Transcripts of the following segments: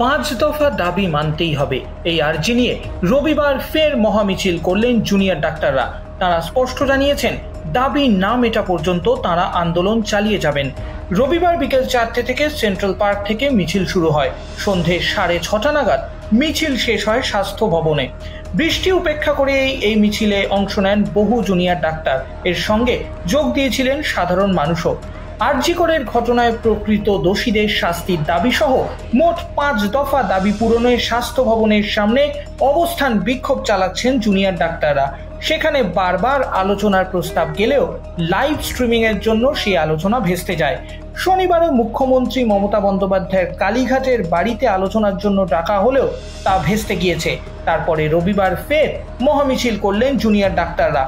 পাঁচ দফা দাবি মানতেই হবে এই আর্জি নিয়ে রবিবার ফের মহামিছিল করলেন জুনিয়র ডাক্তাররা। তারা স্পষ্ট জানিয়েছেন দাবি না মেটা পর্যন্ত তারা আন্দোলন চালিয়ে যাবেন। রবিবার বিকেল 4টে থেকে সেন্ট্রাল পার্ক থেকে মিছিল শুরু হয়। সন্ধে 6:30 নাগাদ মিছিল শেষ হয় স্বাস্থ্য ভবনে। বৃষ্টি উপেক্ষা করে এই মিছিলে অংশ নেন বহু জুনিয়র ডাক্তার। এর সঙ্গে যোগ দিয়েছিলেন সাধারণ মানুষও। আরজি করের ঘটনায় প্রকৃত দোষীদের শাস্তির দাবি সহ মোট 5 দফা দাবি পূরণে স্বাস্থ্য ভবনের সামনে অবস্থান বিক্ষোভ চালাচ্ছেন জুনিয়র ডাক্তাররা। সেখানে বারবার আলোচনার প্রস্তাব গেলেও লাইভ স্ট্রিমিং এর জন্য সেই আলোচনা ভেস্তে যায়। শনিবারও মুখ্যমন্ত্রী মমতা বন্দ্যোপাধ্যায়ের কালীঘাটের বাড়িতে আলোচনার জন্য ডাকা হলেও তা ভেস্তে গিয়েছে। তারপরে রবিবার ফের মহামিছিল করলেন জুনিয়র ডাক্তাররা।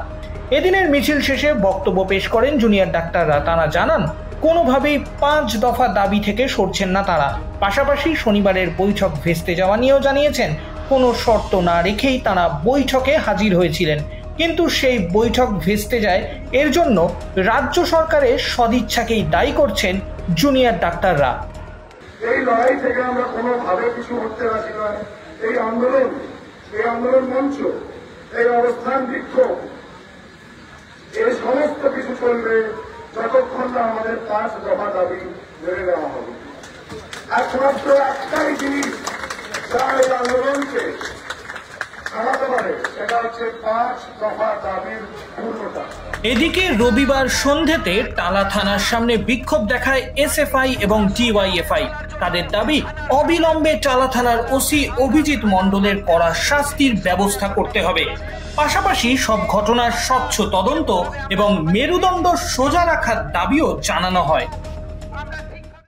এদিনের মিছিল শেষে বক্তব্য পেশ করেন জুনিয়র ডাক্তাররা। তারা জানান কোনোভাবেই 5 দফা দাবি থেকে সরছেন না তারা। পাশাপাশি শনিবারের বৈঠক ভেস্তে যাওয়া নিয়েও জানিয়েছেন কোনো শর্ত না রেখেই তারা বৈঠকে হাজির হয়েছিলেন, কিন্তু সেই বৈঠক ভেস্তে যায়। এর জন্য রাজ্য সরকারের সদিচ্ছাকেই দায়ী করছেন জুনিয়র ডাক্তাররা। এই লড়াই থেকে আমরা কোনোভাবে কিছু করতে রাজি নয়। এই আন্দোলন মঞ্চ, এই অবস্থান বিক্ষোভ, এই সমস্ত কিছু চলবে যতক্ষণ না আমাদের 5 দফা দাবি মেনে নেওয়া হবে। একমাত্র একটাই জিনিস যা এই আন্দোলনকে থামাতে পারে, সেটা হচ্ছে 5 দফা দাবির পূর্ণতা। এদিকে রবিবার সন্ধ্যেতে টালা থানার সামনে বিক্ষোভ দেখায় এসএফআই এবং ডিওয়াইএফআই। তাদের দাবি অবিলম্বে টালা থানার ওসি অভিজিৎ মণ্ডলের কড়া শাস্তির ব্যবস্থা করতে হবে। পাশাপাশি সব ঘটনার স্বচ্ছ তদন্ত এবং মেরুদণ্ড সোজা রাখার দাবিও জানানো হয়।